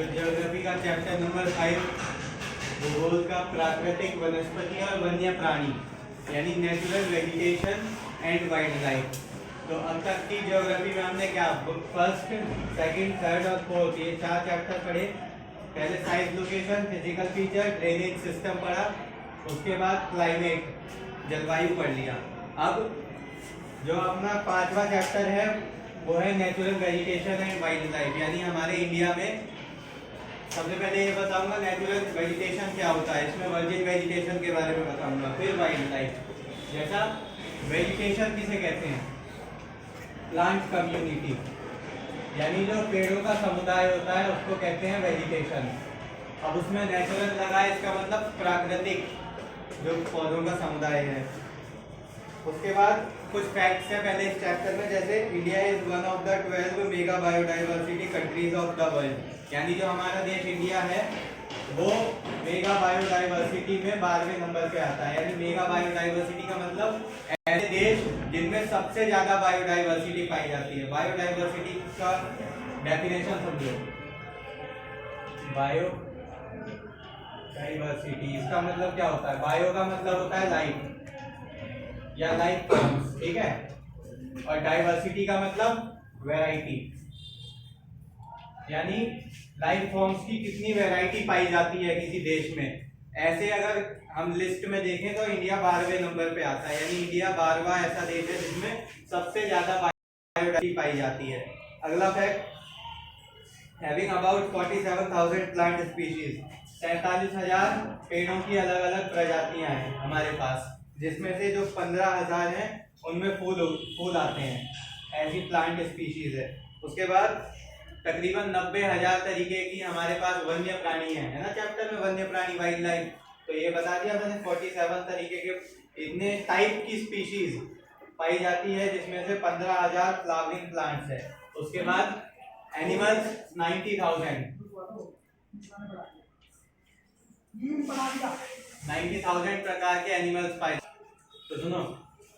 जो ज्योग्राफी का chapter number 5 भूगोल का प्राकृतिक वनस्पति और वन्य प्राणी यानी natural vegetation and wild life. तो अब तक की ज्योग्राफी में हमने क्या फर्स्ट, सेकंड, थर्ड और फोर्थ ये 4 चैप्टर पढ़े। पहले size, location, physical feature, drainage system पढ़ा, उसके बाद क्लाइमेट, जलवायु पढ़ लिया। अब जो अपना 5वां चैप्टर है वो है natural vegetation and wild life, यानी हमारे इंडिया में सबसे पहले ये बताऊंगा नेचुरल वेजिटेशन क्या होता है, इसमें वर्जिन वेजिटेशन के बारे में बताऊंगा, फिर वाइल्ड लाइफ। जैसा वेजिटेशन किसे कहते हैं, प्लांट कम्युनिटी, यानी जो पेड़ों का समुदाय होता है उसको कहते हैं वेजिटेशन। अब उसमें नेचुरल लगा है, इसका मतलब प्राकृतिक जो पौधों का समुदाय है। उसके बाद कुछ फैक्ट्स हैं पहले इस चैप्टर में, जैसे India is one of the 12 mega biodiversity countries of the world, यानी जो हमारा देश इंडिया है वो मेगा बायोडाइवर्सिटी में 12वें नंबर पे आता है। यानी मेगा बायोडाइवर्सिटी का मतलब ऐसे देश जिनमें सबसे ज्यादा बायोडाइवर्सिटी पाई जाती है। बायोडाइवर्सिटी का डेफिनेशन समझो, बायो डाइवर्सिटी इसका मतलब क्या होता है, बायो का मतलब होता है लाइफ या लाइफ फॉर्म्स, ठीक है, और डाइवर्सिटी का मतलब वैरायटी, यानी लाइफ फॉर्म्स की कितनी वैरायटी पाई जाती है किसी देश में। ऐसे अगर हम लिस्ट में देखें तो इंडिया 12वें नंबर पे आता है, यानी इंडिया 12वां ऐसा देश है जिसमें सबसे ज्यादा बायोडाइवर्सिटी पाई जाती है। अगला fact, having about 47,000 plant species, 47,000 पेड़ों की अलग अलग प्रजातियां हैं हमारे पास, जिसमें से जो 15,000 हैं उनमें फूल आते हैं, ऐसी प्लांट स्पीशीज है। उसके बाद तकरीबन 90,000 तरीके की हमारे पास वन्य प्राणी है ना चैप्टर में, वन्य प्राणी वाइल्ड लाइफ, तो ये बता दिया मैंने 47 तरीके के इतने टाइप की स्पीशीज पाई जाती है, जिसमें से 15,000 फ्लावरिंग प्लांट्स है। उसके बाद एनिमल्स 90,000 प्रकार के एनिमल्स पाए। तो सुनो,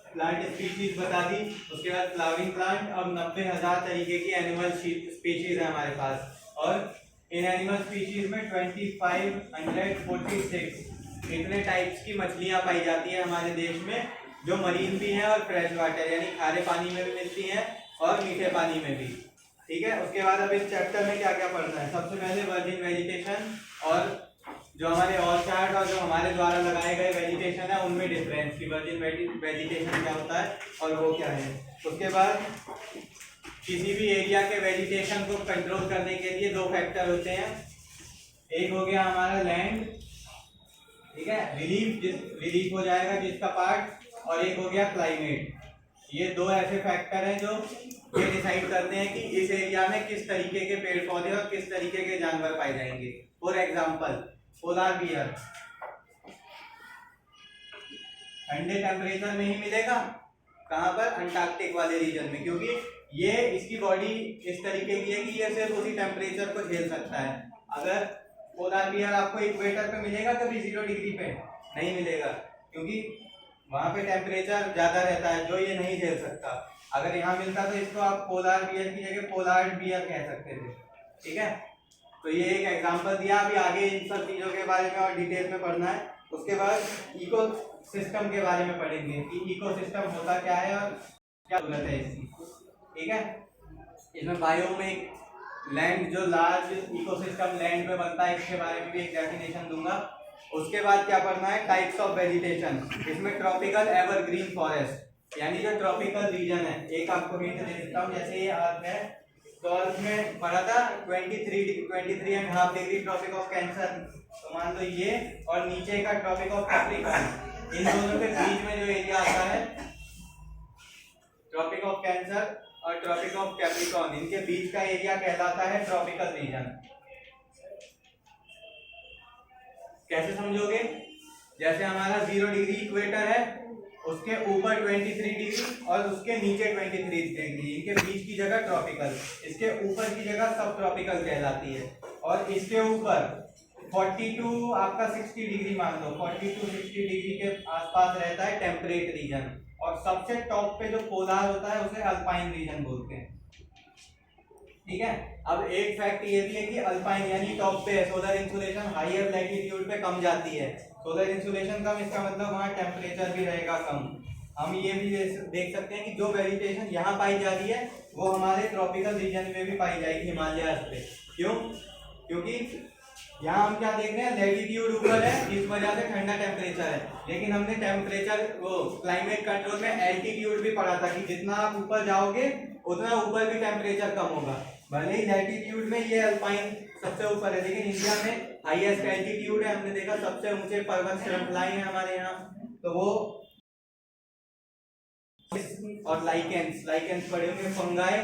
प्लांट स्पीशीज बता दी, उसके बाद फ्लावरिंग प्लांट, अब 90,000 तरीके की एनिमल स्पीशीज है हमारे पास, और इन एनिमल स्पीशीज में 2546 इतने टाइप्स की मछलियां पाई जाती है हमारे देश में, जो मरीन भी हैं और फ्रेश वाटर यानी खारे पानी में भी मिलती हैं और मीठे पानी में भी, ठीक है। उसके बाद अब इस चैप्टर में क्या क्या पढ़ना है, सबसे पहले वर्जिन वेजिटेशन और जो हमारे ऑर्चार्ड और जो हमारे द्वारा लगाए गए वेजिटेशन है उनमें डिफरेंस की, वर्जिन वेजिटेशन क्या होता है और वो क्या है। उसके बाद किसी भी एरिया के वेजिटेशन को कंट्रोल करने के लिए 2 फैक्टर होते हैं, एक हो गया हमारा लैंड, ठीक है, रिलीफ हो जाएगा जिसका पार्ट, और एक हो गया क्लाइमेट। ये 2 ऐसे फैक्टर हैं जो ये डिसाइड करते हैं कि इस एरिया में किस तरीके के पेड़ पौधे और किस तरीके के जानवर पाए जाएंगे। फॉर एग्जाम्पल पोलार बियर ठंडे टेम्परेचर में ही मिलेगा, कहाँ पर, अंटार्कटिक वाले रीजन में, क्योंकि ये इसकी बॉडी इस तरीके की है कि ये सिर्फ उसी टेम्परेचर को झेल सकता है। अगर पोलार बियर आपको इक्वेटर पे मिलेगा कभी 0 डिग्री पे नहीं मिलेगा, क्योंकि वहां पे टेम्परेचर ज्यादा रहता है जो ये नहीं झेल सकता। अगर यहाँ मिलता तो इसको आप पोलार बियर की जगह पोलार बियर कह सकते थे, ठीक है। तो ये एक एग्जांपल दिया, अभी आगे इन सब चीजों के बारे में और डिटेल में पढ़ना है। उसके बाद इको सिस्टम के बारे में पढ़ेंगे कि इको सिस्टम होता क्या है और क्या जरूरत है इसकी, ठीक है। इसमें बायो में लैंड, जो लार्ज इकोसिस्टम लैंड में बनता है, इसके बारे में भी एक डेफिनेशन दूंगा। उसके बाद क्या पढ़ना है, टाइप्स ऑफ वेजिटेशन, इसमें ट्रॉपिकल एवरग्रीन फॉरेस्ट, यानी जो ट्रॉपिकल रीजन है, एक आपको हिंट दे देता हूँ, जैसे ये अर्थ है तो अर्थ में पढ़ा था 23.5 डिग्री ट्रॉपिक ऑफ कैंसर, तो मान लो ये, और नीचे का ट्रॉपिक ऑफ कैप्रिकॉर्न, इन दोनों के बीच में जो एरिया आता है ट्रॉपिक ऑफ कैंसर और ट्रॉपिक ऑफ कैप्रिकॉर्न, इनके बीच का एरिया कहलाता है ट्रॉपिकल रीजन। कैसे समझोगे, जैसे हमारा 0 डिग्री इक्वेटर है, उसके ऊपर 23 डिग्री और उसके नीचे 23 डिग्री, इनके बीच की जगह ट्रॉपिकल, इसके ऊपर की जगह सब ट्रॉपिकल कहलाती है, और इसके ऊपर 42 आपका 60 डिग्री मान लो, 42-60 डिग्री के आसपास रहता है टेम्परेट रीजन, और सबसे टॉप पे जो पोलार होता है उसे अल्पाइन रीजन बोलते हैं। ठीक है। अब एक फैक्ट ये भी है कि अल्पाइन यानी टॉप पे सोलर इंसुलेशन हाईयर लैटिट्यूड पे कम जाती है। सोलर इंसुलेशन कम, इसका मतलब वहाँ टेम्परेचर भी रहेगा कम। हम ये भी देख सकते हैं कि जो वेजिटेशन यहाँ पाई जा रही है वो हमारे ट्रॉपिकल रीजन में भी पाई जाएगी, हिमालय पे। क्यों? क्योंकि यहाँ हम क्या देख रहे हैं, लैटिट्यूड ऊपर है, इस वजह से ठंडा टेम्परेचर है। लेकिन हमने टेम्परेचर वो क्लाइमेट कंट्रोल में एल्टीट्यूड भी पढ़ा था कि जितना आप ऊपर जाओगे उतना ऊपर भी टेम्परेचर कम होगा। भले ही लैटिट्यूड में ये अल्पाइन सबसे ऊपर है, लेकिन इंडिया में हाईएस्ट एल्टीट्यूड है। हमने देखा सबसे ऊंचे पर्वत श्रृंखलाएं हैं हमारे यहाँ, तो वो और लाइकेंस पढ़े होंगे, फंगाई,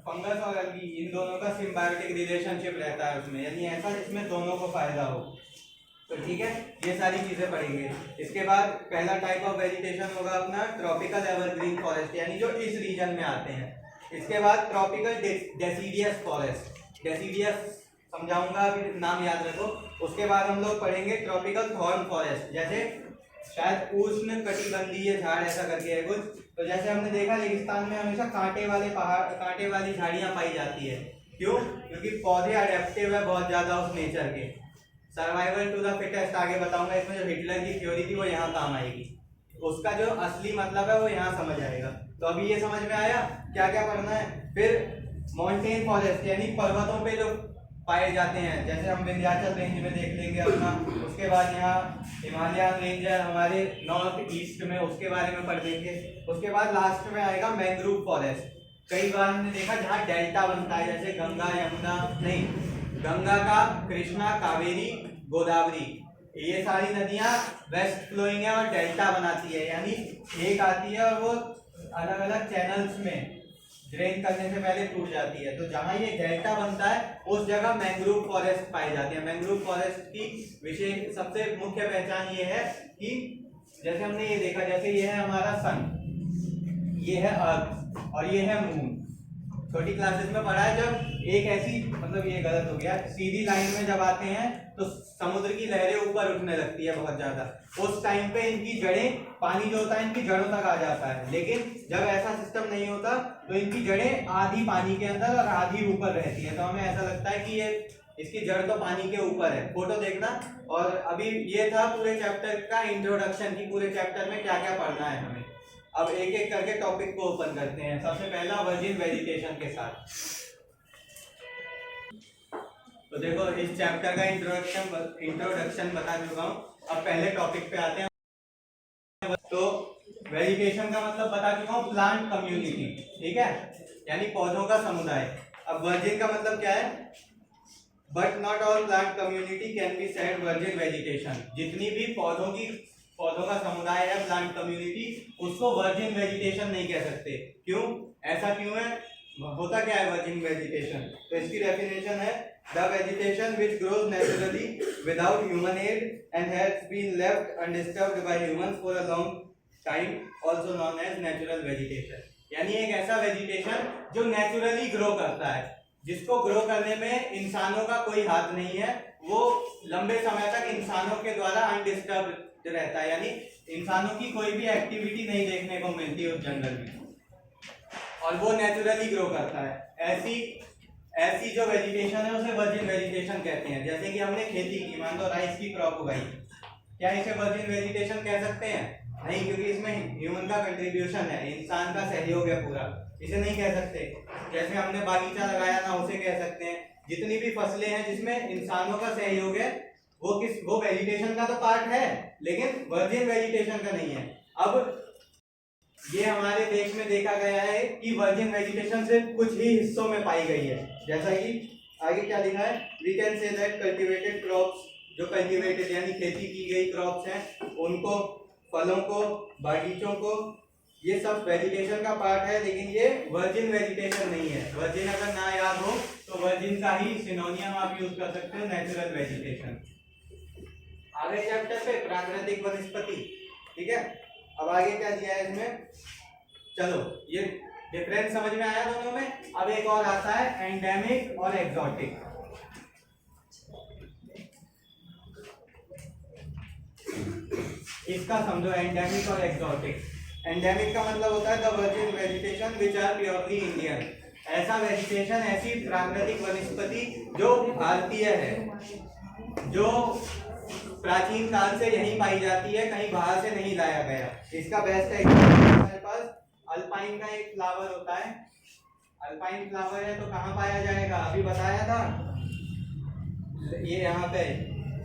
फंगस और अलगी, इन दोनों का सिम्बायोटिक रिलेशनशिप रहता है उसमें, यानी ऐसा जिसमें दोनों को फायदा हो। तो ठीक है, ये सारी चीजें पढ़ेंगे। इसके बाद पहला टाइप ऑफ वेजिटेशन होगा अपना ट्रॉपिकल एवरग्रीन फॉरेस्ट, यानी जो इस रीजन में आते हैं। इसके बाद ट्रॉपिकल डेसिडियस फॉरेस्ट, डेसिडियस समझाऊंगा, अभी नाम याद रखो। उसके बाद हम लोग पढ़ेंगे ट्रॉपिकल थॉर्न फॉरेस्ट, जैसे शायद उष्ण कटिबंधीय झाड़ ऐसा करके है कुछ। तो जैसे हमने देखा रेगिस्तान में हमेशा कांटे वाले पहाड़, कांटे वाली झाड़ियां पाई जाती है। क्यों? क्योंकि पौधे अडेप्टिव है बहुत ज्यादा उस नेचर के। सर्वाइवल टू द फिटेस्ट आगे बताऊंगा, इसमें जो हिटलर की थ्योरी थी वो यहाँ काम आएगी, उसका जो असली मतलब है वो यहाँ समझ आएगा। तो अभी ये समझ में आया क्या क्या पढ़ना है। फिर माउंटेन फॉरेस्ट यानी पर्वतों पे जो पाए जाते हैं, जैसे हम विंध्याचल रेंज में देख लेंगे अपना। उसके बाद यहाँ हिमालयन रेंज है हमारे नॉर्थ ईस्ट में, उसके बारे में पढ़ लेंगे। उसके बाद लास्ट में आएगा मैंग्रोव फॉरेस्ट। कई बार हमने देखा जहाँ डेल्टा बनता है, जैसे गंगा यमुना नहीं, गंगा का कृष्णा कावेरी गोदावरी, ये सारी नदियाँ वेस्ट फ्लोइंग है और डेल्टा बनाती है, यानी एक आती है और वो अलग अलग चैनल्स में ड्रेन करने से पहले टूट जाती है। तो जहाँ ये डेल्टा बनता है उस जगह मैंग्रोव फॉरेस्ट पाए जाते हैं। मैंग्रोव फॉरेस्ट की विशेष सबसे मुख्य पहचान ये है कि जैसे हमने ये देखा, जैसे ये है हमारा सन, ये है अर्थ और ये है मून। छोटी क्लासेस में पढ़ा है, जब एक ऐसी, मतलब ये गलत हो गया, सीधी लाइन में जब आते हैं तो समुद्र की लहरें ऊपर उठने लगती है बहुत ज्यादा। उस टाइम पे इनकी जड़ें, पानी जो होता है इनकी जड़ों तक आ जाता है। लेकिन जब ऐसा सिस्टम नहीं होता तो इनकी जड़ें आधी पानी के अंदर और आधी ऊपर रहती है। तो हमें ऐसा लगता है कि ये इसकी जड़ तो पानी के ऊपर है। फोटो देखना। और अभी ये था पूरे चैप्टर का इंट्रोडक्शन की पूरे चैप्टर में क्या क्या पढ़ना है हमें। अब एक एक करके टॉपिक को ओपन करते हैं। सबसे पहला वर्जिन वेजिटेशन के साथ। तो देखो इस चैप्टर का इंट्रोडक्शन बता चुका हूँ। अब पहले टॉपिक पे आते हैं। तो वेजिटेशन का मतलब बता चुका हूँ, प्लांट कम्युनिटी, ठीक है, यानी पौधों का समुदाय। अब वर्जिन का मतलब क्या है? But not all plant community can be said virgin vegetation. जितनी भी पौधों का समुदाय है, प्लांट कम्युनिटी, उसको वर्जिन वेजिटेशन नहीं कह सकते। क्यों? ऐसा क्यों है? होता क्या है वर्जिन वेजिटेशन? तो इसकी डेफिनेशन है the vegetation which grows naturally without human aid and has been left undisturbed by humans for a long time, also known as natural vegetation. यानी एक ऐसा वेजिटेशन जो नेचुरली ग्रो करता है, जिसको ग्रो करने में इंसानों का कोई हाथ नहीं है, वो लंबे समय तक इंसानों के द्वारा अनडिस्टर्ब्ड रहता है, यानी इंसानों की कोई भी एक्टिविटी नहीं देखने को मिलती उस जंगल में, और वो नेचुरली ग्रो करता है। ऐसी जो वेजिटेशन है उसे वर्जिन वेजिटेशन कहते हैं। जैसे कि हमने खेती की, मान लो राइस की क्रॉप उगाई, क्या इसे वर्जिन वेजिटेशन कह सकते हैं? नहीं, क्योंकि इसमें ह्यूमन का कंट्रीब्यूशन है, इंसान का सहयोग है पूरा, इसे नहीं कह सकते। जैसे हमने बागीचा लगाया ना, उसे कह सकते हैं। जितनी भी फसलें हैं जिसमें इंसानों का सहयोग है वो वेजिटेशन का तो पार्ट है, लेकिन वर्जिन वेजिटेशन का नहीं है। अब ये हमारे देश में देखा गया है कि वर्जिन वेजिटेशन सिर्फ कुछ ही हिस्सों में पाई गई है। जैसा कि आगे क्या लिखा है, we can say that cultivated crops, जो कल्टीवेटेड यानी खेती की गई क्रॉप्स हैं, उनको, फलों को, बागीचों को, ये सब वेजिटेशन का पार्ट है, लेकिन ये वर्जिन वेजिटेशन नहीं है। वर्जिन अगर ना याद हो तो वर्जिन का ही सिनोनियम आप यूज कर सकते हो, नेचुरल वेजिटेशन। आगे चैप्टर पे प्राकृतिक वनस्पति, ठीक है। अब आगे क्या दिया है इसमें, चलो ये डिफरेंस समझ में आया दोनों में। अब एक और आता है एंडेमिक और एक्सोटिक। इसका समझो एंडेमिक और एक्सोटिक। एंडेमिक का मतलब होता है the virgin vegetation which are purely Indian. ऐसा वेजिटेशन, ऐसी प्राकृतिक वनस्पति जो भारतीय है, जो प्राचीन काल से यहीं पाई जाती है, कहीं बाहर से नहीं लाया गया। इसका बेस्ट एग्जांपल हमारे पास अल्पाइन का एक फ्लावर होता है। अल्पाइन फ्लावर है तो कहाँ पाया जाएगा, अभी बताया था, ये यहाँ पे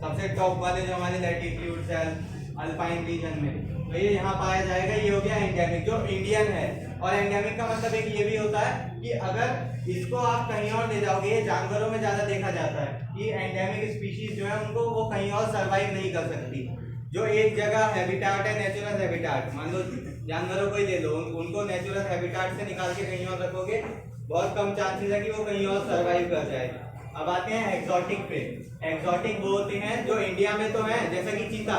सबसे टॉप वाले जो हमारे लैटिट्यूड्स है अल्पाइन रीजन में, तो ये यहाँ पाया जाएगा। ये हो गया एंडेमिक, जो इंडियन है। और एंडेमिक का मतलब एक ये भी होता है कि अगर इसको आप कहीं और ले जाओगे, ये जानवरों में ज्यादा देखा जाता है कि एंडेमिक स्पीशीज जो है उनको वो कहीं और सरवाइव नहीं कर सकती। जो एक जगह हैबिटाट है, नेचुरल हैबिटाट, मान लो जानवरों को ही ले लो, उनको नेचुरल हैबिटाट से निकाल के कहीं और रखोगे, बहुत कम चांसेस है कि वो कहीं और सरवाइव कर जाए। अब आते हैं एक्सोटिक पे। एक्सोटिक वो होते हैं जो इंडिया में तो है, जैसा कि चीता।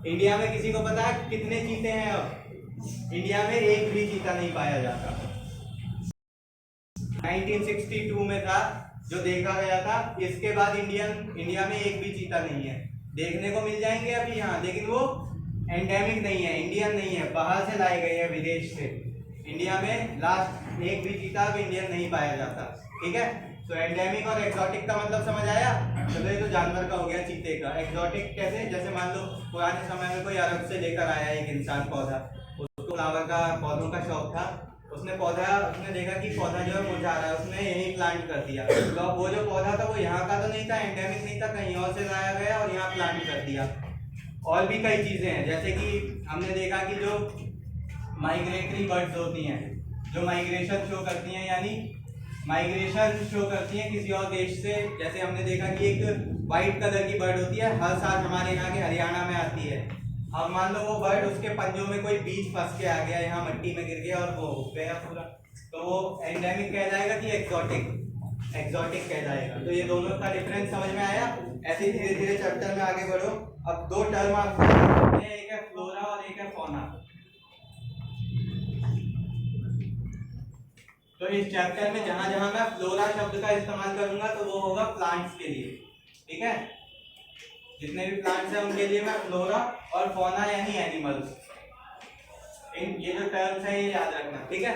इंडिया में किसी को पता है कितने चीते हैं? अब इंडिया में एक भी चीता नहीं पाया जाता। 1962 में था जो देखा गया था, इसके बाद इंडिया में एक भी चीता नहीं है। देखने को मिल जाएंगे अभी यहाँ, लेकिन वो एंडेमिक नहीं है, इंडियन नहीं है, बाहर से लाए गए हैं विदेश से। इंडिया में लास्ट एक भी चीता अब इंडियन नहीं पाया जाता। ठीक है, तो एंडेमिक और एक्सोटिक का मतलब समझ आया। चलो ये तो जानवर का हो गया, चीते का। एक्सोटिक कैसे, जैसे मान लो पुराने समय में कोई अरब से लेकर आया एक इंसान पौधा, उसको फ्लावर का पौधों का शौक था, उसने देखा कि पौधा जो है मुरझा रहा है, उसने यही प्लांट कर दिया। तो वो जो पौधा था वो यहाँ का तो नहीं था, एंडेमिक नहीं था, कहीं और से लाया गया और यहाँ प्लांट कर दिया। और भी कई चीजें हैं, जैसे कि हमने देखा कि जो माइग्रेटरी बर्ड्स होती हैं, जो माइग्रेशन शो करती हैं, यानी माइग्रेशन शो करती हैं किसी और देश से। जैसे हमने देखा कि एक वाइट कलर की बर्ड होती है, हर साल हमारे यहाँ के हरियाणा में आती है। अब मान लो वो बर्ड, उसके पंजों में कोई बीज फंस के आ गया, यहाँ मिट्टी में गिर गया और वो हो गया पूरा, तो वो एंडेमिक कह जाएगा कि एक्सोटिक कह जाएगा। तो ये दोनों का डिफरेंस समझ में आया। ऐसे धीरे धीरे चैप्टर में आगे बढ़ो। अब दो टर्म आप पढ़ते हैं, एक है फ्लोरा और एक है फौना। तो इस चैप्टर में जहां जहां मैं फ्लोरा शब्द का इस्तेमाल करूंगा तो वो होगा प्लांट्स के लिए। ठीक है, जितने भी प्लांट्स हैं उनके लिए मैं फ्लोरा, और फौना यानी एनिमल्स। ये जो टर्म्स हैं ये याद रखना। ठीक है,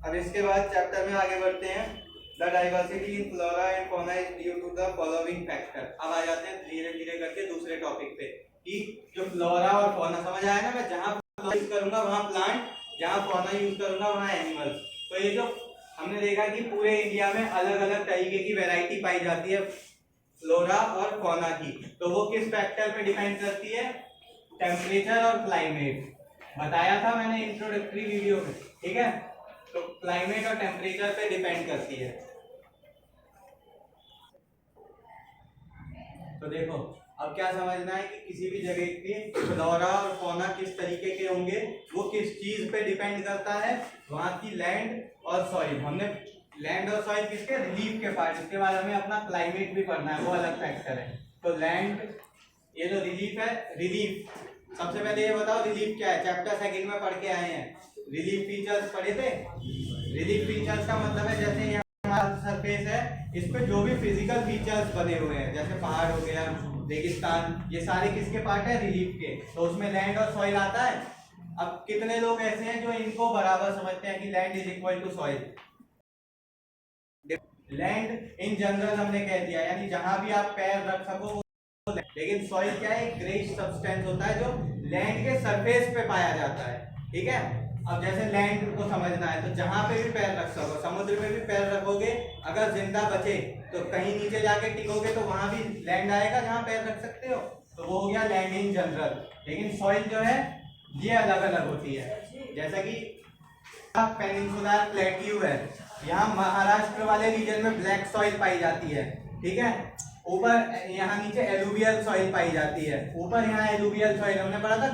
अब इसके बाद चैप्टर में आगे बढ़ते हैं। The diversity in flora and fauna is due to the following factor. अब आ जाते हैं धीरे धीरे करके दूसरे टॉपिक पे कि जो फ्लोरा और फौना, समझ आया ना, मैं जहां फ्लोरा यूज करूंगा वहां प्लांट, जहां फौना यूज करूंगा वहां एनिमल्स। तो ये जो हमने देखा कि पूरे इंडिया में अलग अलग तरीके की वैरायटी पाई जाती है फ्लोरा और फौना की, तो वो किस फैक्टर पे डिपेंड करती है? टेम्परेचर और क्लाइमेट। बताया था मैंने इंट्रोडक्टरी वीडियो में। ठीक है, तो क्लाइमेट और टेम्परेचर पे डिपेंड करती है। तो देखो अब क्या समझना है कि किसी भी जगह के फ्लोरा और फौना किस तरीके के होंगे, वो किस चीज पे डिपेंड करता है? वहां की लैंड और सॉइल। हमने लैंड और सॉइल किसके? रिलीफ के पार्ट। इसके बाद हमें अपना क्लाइमेट भी पढ़ना है, वो अलग फैक्टर है। तो लैंड, ये जो रिलीफ है, रिलीफ सबसे पहले ये बताओ रिलीफ क्या है? चैप्टर सेकंड में पढ़ के आए हैं, रिलीफ फीचर्स पढ़े थे। रिलीफ फीचर्स का मतलब है जैसे यहाँ हमारा सरफेस है, इस पे जो भी फिजिकल फीचर्स बने हुए हैं, जैसे पहाड़ हो गया, रेगिस्तान, ये सारे किसके पार्ट है? रिलीफ के। तो उसमें लैंड और सॉइल आता है। अब कितने लोग ऐसे हैं जो इनको बराबर समझते हैं कि land is equal to soil? Land in general हमने कह दिया, यानी जहां भी आप पैर रख सको। लेकिन सॉइल क्या है? ग्रेइश सब्सटेंस होता है जो लैंड के सरफेस पे पाया जाता है। ठीक है, अब जैसे लैंड को समझना है तो जहां पे भी पैर रख सको, समुद्र में भी पैर रखोगे, अगर जिंदा बचे तो कहीं नीचे जाके टिकोगे तो वहां भी लैंड आएगा जहां पैर रख सकते हो। तो वो हो गया लैंड इन जनरल। लेकिन सॉइल जो है ये अलग अलग होती है। जैसा कि पेनिनसुलर प्लेट्यू है, यहाँ महाराष्ट्र वाले रीजन में ब्लैक सॉइल पाई जाती है। ठीक है, ऊपर यहाँ नीचे एलुवियल सॉइल पाई जाती है। ऊपर यहाँ एलुवियल सॉइल हमने पढ़ा था,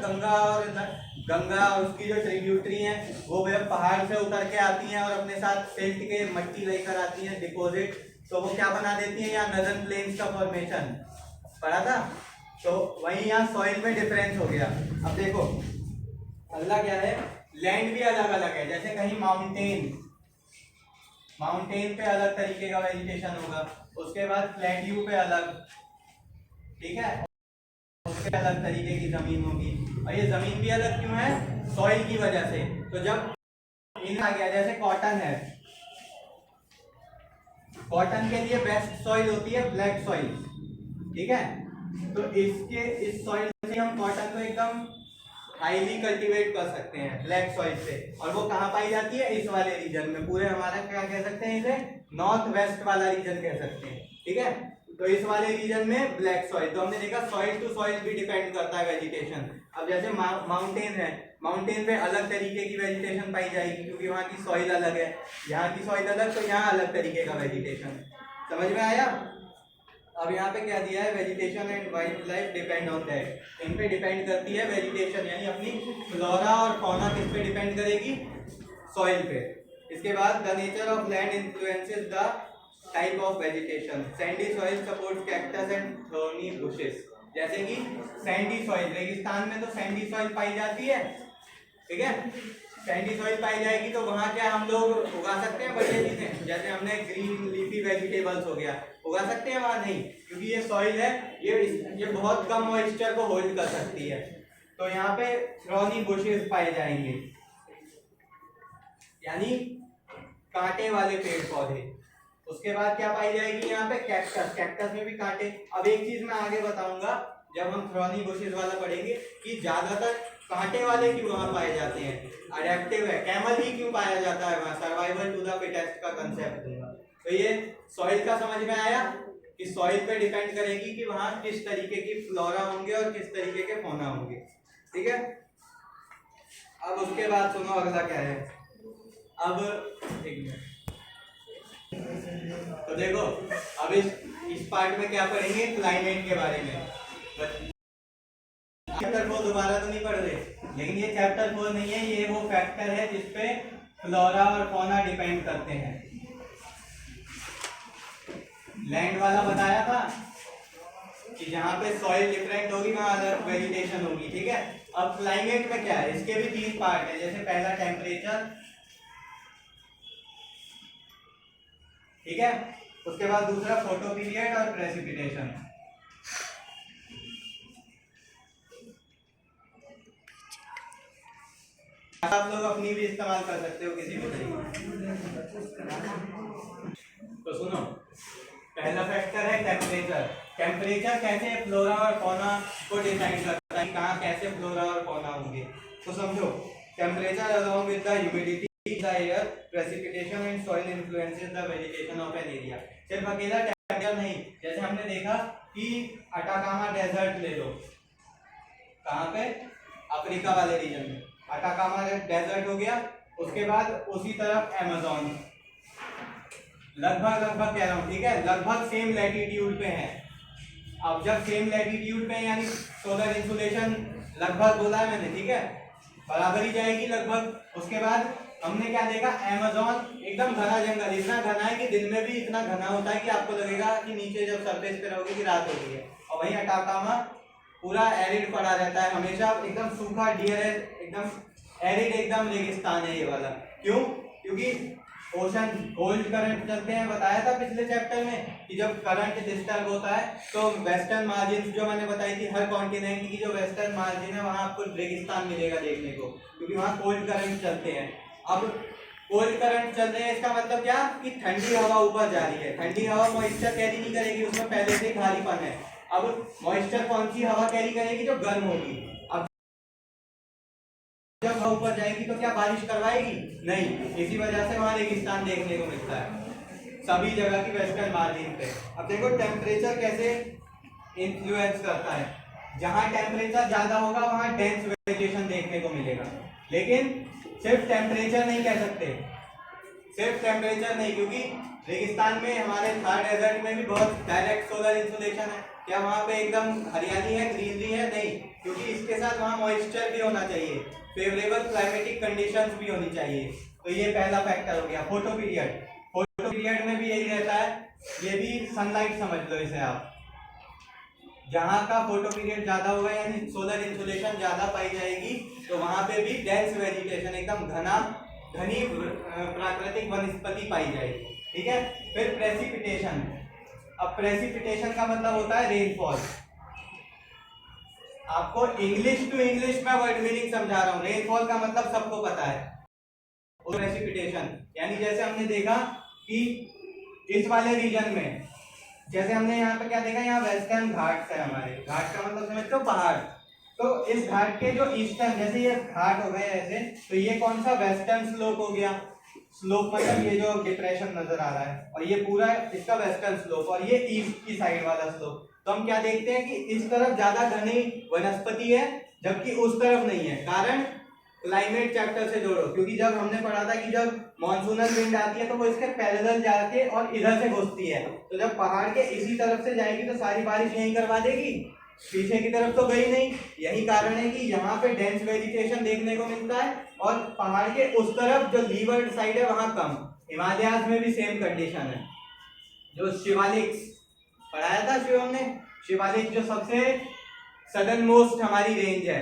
गंगा और उसकी जो ट्रिब्यूटरी हैं वो पहाड़ से उतर के आती हैं और अपने साथ सिल्ट के मट्टी लेकर आती हैं, डिपॉजिट। तो वो क्या बना देती है? यहाँ नदर्न प्लेन्स का फॉर्मेशन पढ़ा था। तो वही यहाँ सॉइल में डिफरेंस हो गया। अब देखो अगला क्या है, लैंड भी अलग अलग है। जैसे कहीं माउंटेन पे अलग तरीके का वेजिटेशन होगा, उसके बाद प्लेट्यू पे अलग, ठीक है, उसके अलग तरीके की जमीन होगी। और ये जमीन भी अलग क्यों है? सॉइल की वजह से। तो जब इन आ गया, जैसे कॉटन है, कॉटन के लिए बेस्ट सॉइल होती है ब्लैक सॉइल, ठीक है। तो इस सॉइल से हम कॉटन को एकदम हाईली कल्टीवेट कर सकते हैं ब्लैक सॉइल से। और वो कहाँ पाई जाती है? इस वाले रीजन में, पूरे हमारा क्या कह सकते हैं इसे? नॉर्थ वेस्ट वाला रीजन कह सकते हैं, ठीक है। तो इस वाले रीजन में ब्लैक सॉइल, तो हमने देखा सॉइल टू सॉइल भी डिपेंड करता है वेजिटेशन। अब जैसे माउंटेन है, माउंटेन पे अलग तरीके की वेजिटेशन पाई जाएगी क्योंकि वहाँ की सॉइल अलग है, यहाँ की सॉइल अलग, तो यहाँ अलग तरीके का वेजिटेशन। समझ में आया? अब यहाँ पे क्या दिया है? Vegetation and wildlife depend on that, इन पे डिपेंड करती है वेजिटेशन, यानी अपनी फ्लोरा और फौना किस पे डिपेंड करेगी? सॉइल पे। इसके बाद the nature of land influences the type of vegetation. Sandy soil supports cactus and thorny bushes. जैसे कि सैंडी सॉइल, रेगिस्तान में तो सैंडी सॉइल पाई जाती है, ठीक है। सैंडी सॉइल पाई जाएगी तो वहाँ क्या हम लोग उगा सकते हैं बढ़िया चीजें? जैसे हमने ग्रीन लीफी वेजिटेबल्स हो गया, उगा सकते हैं वहाँ? नहीं, क्योंकि ये सॉइल है, ये बहुत कम मॉइस्चर को होल्ड कर सकती है। तो यहाँ पे थॉर्नी बुशेस पाए जाएंगे, यानी कांटे वाले पेड़ पौधे। उसके बाद क्या पाई जाएगी यहाँ पे? कैक्टस। कैक्टस में भी कांटे। अब एक चीज मैं आगे बताऊंगा जब हम थॉर्नी बुशेस वाला पढ़ेंगे कि ज्यादातर कांटे वाले क्यों वहां पाए जाते हैं। अडेप्टिव है, कैमल ही क्यों पाया जाता है वहां? सर्वाइवल टू द फिटेस्ट का कंसेप्ट दूंगा। तो ये सॉइल का समझ में आया कि सॉइल पे डिपेंड करेगी कि वहां किस तरीके की फ्लोरा होंगे और किस तरीके के फौना होंगे, ठीक है। अब उसके बाद सुनो अगला क्या है। अब एक मिनट, तो देखो अब इस पार्ट में क्या पढ़ेंगे? क्लाइमेट के बारे में। चैप्टर 4 दोबारा तो नहीं पढ़ रहे, लेकिन ये चैप्टर 4 नहीं है, ये वो फैक्टर है जिसपे फ्लोरा और फौना डिपेंड करते हैं। लैंड वाला बताया था कि जहाँ पे सॉइल डिफरेंट होगी वहाँ अलग वेजिटेशन होगी, ठीक है। अब क्लाइमेट में क्या है? इसके भी 3 पार्ट है। जैसे पहला टेम्परेचर, ठीक है। उसके बाद दूसरा फोटो पीरियड और प्रेसिपिटेशन। आप लोग अपनी भी इस्तेमाल कर सकते हो किसी भी तरीके। तो सुनो, पहला फैक्टर है टेम्परेचर। टेम्परेचर कैसे फ्लोरा और फौना को डिसाइड करता है, कहाँ कैसे फ्लोरा और फौना होंगे। तो समझो, temperature along with the humidity the air, precipitation and soil influences the vegetation of an area. सिर्फ अकेला टेम्परेचर नहीं, जैसे हमने देखा कि अटाकामा डेजर्ट ले लो, कहाँ पे? अफ्रीका वाले रीजन में अटाकामा डेजर्ट हो गया। उसके बाद उसी तरफ अमेज़न, लगभग कह रहा हूँ, ठीक है, लगभग सेम लैटिट्यूड पे है। अब जब सेम लैटिट्यूड पे यानी सोलर इंसुलेशन लगभग बोला है मैंने, ठीक है, बराबर ही जाएगी लगभग। उसके बाद हमने क्या देखा? अमेज़न एकदम घना जंगल, इतना घना है कि दिन में भी इतना घना होता है कि आपको लगेगा कि नीचे जब सरफेस पे रहोगे कि रात हो गई है। और वहीं अटाकामा पूरा एरिड पड़ा रहता है हमेशा, एकदम सूखा डियर है, एकदम एरिड, एकदम रेगिस्तान है ये वाला। क्यों? क्योंकि ओशन कोल्ड करंट चलते हैं, बताया था पिछले चैप्टर में कि जब करंट डिस्टर्ब होता है तो वेस्टर्न मार्जिन जो मैंने बताई थी, हर कॉन्टिनेंट की जो वेस्टर्न मार्जिन है वहाँ आपको रेगिस्तान मिलेगा देखने को, क्योंकि वहाँ कोल्ड करंट चलते हैं। अब कोल्ड करंट चल रहे हैं, इसका मतलब क्या कि ठंडी हवा ऊपर जा रही है। ठंडी हवा मॉइस्चर कैरी नहीं करेगी, उसमें पहले से खालीपन है। अब मॉइस्चर कौन सी हवा कैरी करेगी? जो गर्म होगी। अब जब हवा ऊपर जाएगी तो क्या बारिश करवाएगी? नहीं। इसी वजह से वहां रेगिस्तान देखने को मिलता है सभी जगह की वेस्टर्न मार्जिन पे। अब देखो टेम्परेचर कैसे इन्फ्लुएंस करता है। जहां टेम्परेचर ज्यादा होगा वहां डेंस वेजिटेशन देखने को मिलेगा। लेकिन सिर्फ टेम्परेचर नहीं कह सकते, सिर्फ टेम्परेचर नहीं, क्योंकि रेगिस्तान में हमारे थार डेजर्ट में भी बहुत डायरेक्ट सोलर इंसुलेशन है। क्या वहाँ पे एकदम हरियाली है, ग्रीनरी है? नहीं, क्योंकि इसके साथ वहाँ मॉइस्चर भी होना चाहिए, फेवरेबल क्लाइमेटिक कंडीशंस भी होनी चाहिए। तो ये पहला फैक्टर हो गया। फोटो पीरियड, फोटो पीरियड में भी यही रहता है, ये भी सनलाइट समझ लो इसे आप। जहाँ का फोटो पीरियड ज्यादा होगा यानी सोलर इंसुलेशन ज्यादा पाई जाएगी, तो वहां पे भी डेंस वेजिटेशन, एकदम घनी प्राकृतिक वनस्पति पाई जाएगी, ठीक है। फिर प्रेसिपिटेशन। अब प्रेसिपिटेशन का मतलब होता है रेनफॉल। आपको इंग्लिश टू इंग्लिश में वर्ड मीनिंग समझा रहा हूँ। रेनफॉल का मतलब सबको पता है, और प्रेसिपिटेशन यानी जैसे हमने देखा कि इस वाले रीजन में, जैसे हमने यहाँ पे क्या देखा, यहाँ वेस्टर्न घाट है हमारे, घाट का मतलब समझते हो पहाड़, तो इस घाट के जो ईस्टर्न, जैसे ये घाट हो गए ऐसे, तो ये कौन सा वेस्टर्न स्लोप हो गया, स्लोप मतलब ये जो डिप्रेशन नजर आ रहा है, और ये पूरा इसका वेस्टर्न स्लोप, और ये ईस्ट की साइड वाला स्लोप। तो हम क्या देखते हैं कि इस तरफ ज्यादा घनी वनस्पति है जबकि उस तरफ नहीं है। कारण क्लाइमेट चैप्टर से जोड़ो, क्योंकि जब हमने पढ़ा था कि जब मॉनसूनल विंड आती है तो वो इसके पैरेलल जाके और इधर से घुसती है, तो जब पहाड़ के इसी तरफ से जाएगी तो सारी बारिश यहीं करवा देगी, पीछे की तरफ तो गई नहीं। यही कारण है कि यहाँ पे डेंस वेजिटेशन देखने को मिलता है, और पहाड़ के उस तरफ जो लीवर्ड साइड है वहां कम। हिमालयाज में भी सेम कंडीशन है। जो शिवालिक पढ़ाया था शिवम ने, शिवालिक जो सबसे सदर्न मोस्ट हमारी रेंज है,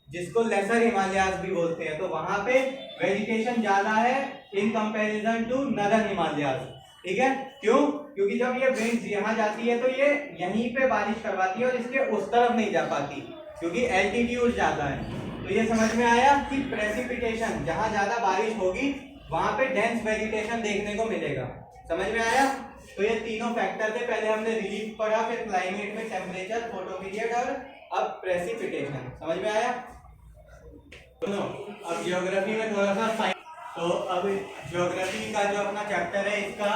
जिसको लेसर हिमालयाज भी बोलते हैं, तो वहां पे वेजिटेशन ज्यादा है in comparison to northern Himalayas. ठीक है, क्यों? क्योंकि जब ये विंड्स यहाँ जाती है तो ये यहीं पे बारिश करवाती है और इसके उस तरफ नहीं जा पाती, क्योंकि एल्टीट्यूड ज्यादा है। तो ये समझ में आया कि प्रेसिपिटेशन जहाँ ज्यादा बारिश होगी वहां पे डेंस वेजिटेशन देखने को मिलेगा। समझ में आया? तो ये तीनों फैक्टर थे, पहले हमने रिलीफ पढ़ा, फिर क्लाइमेट में टेम्परेचर, फोटो पीरियड, और अब प्रेसिपिटेशन। समझ में आया? सुनो, अब ज्योग्राफी में थोड़ा सा तो अब ज्योग्राफी का जो अपना चैप्टर है इसका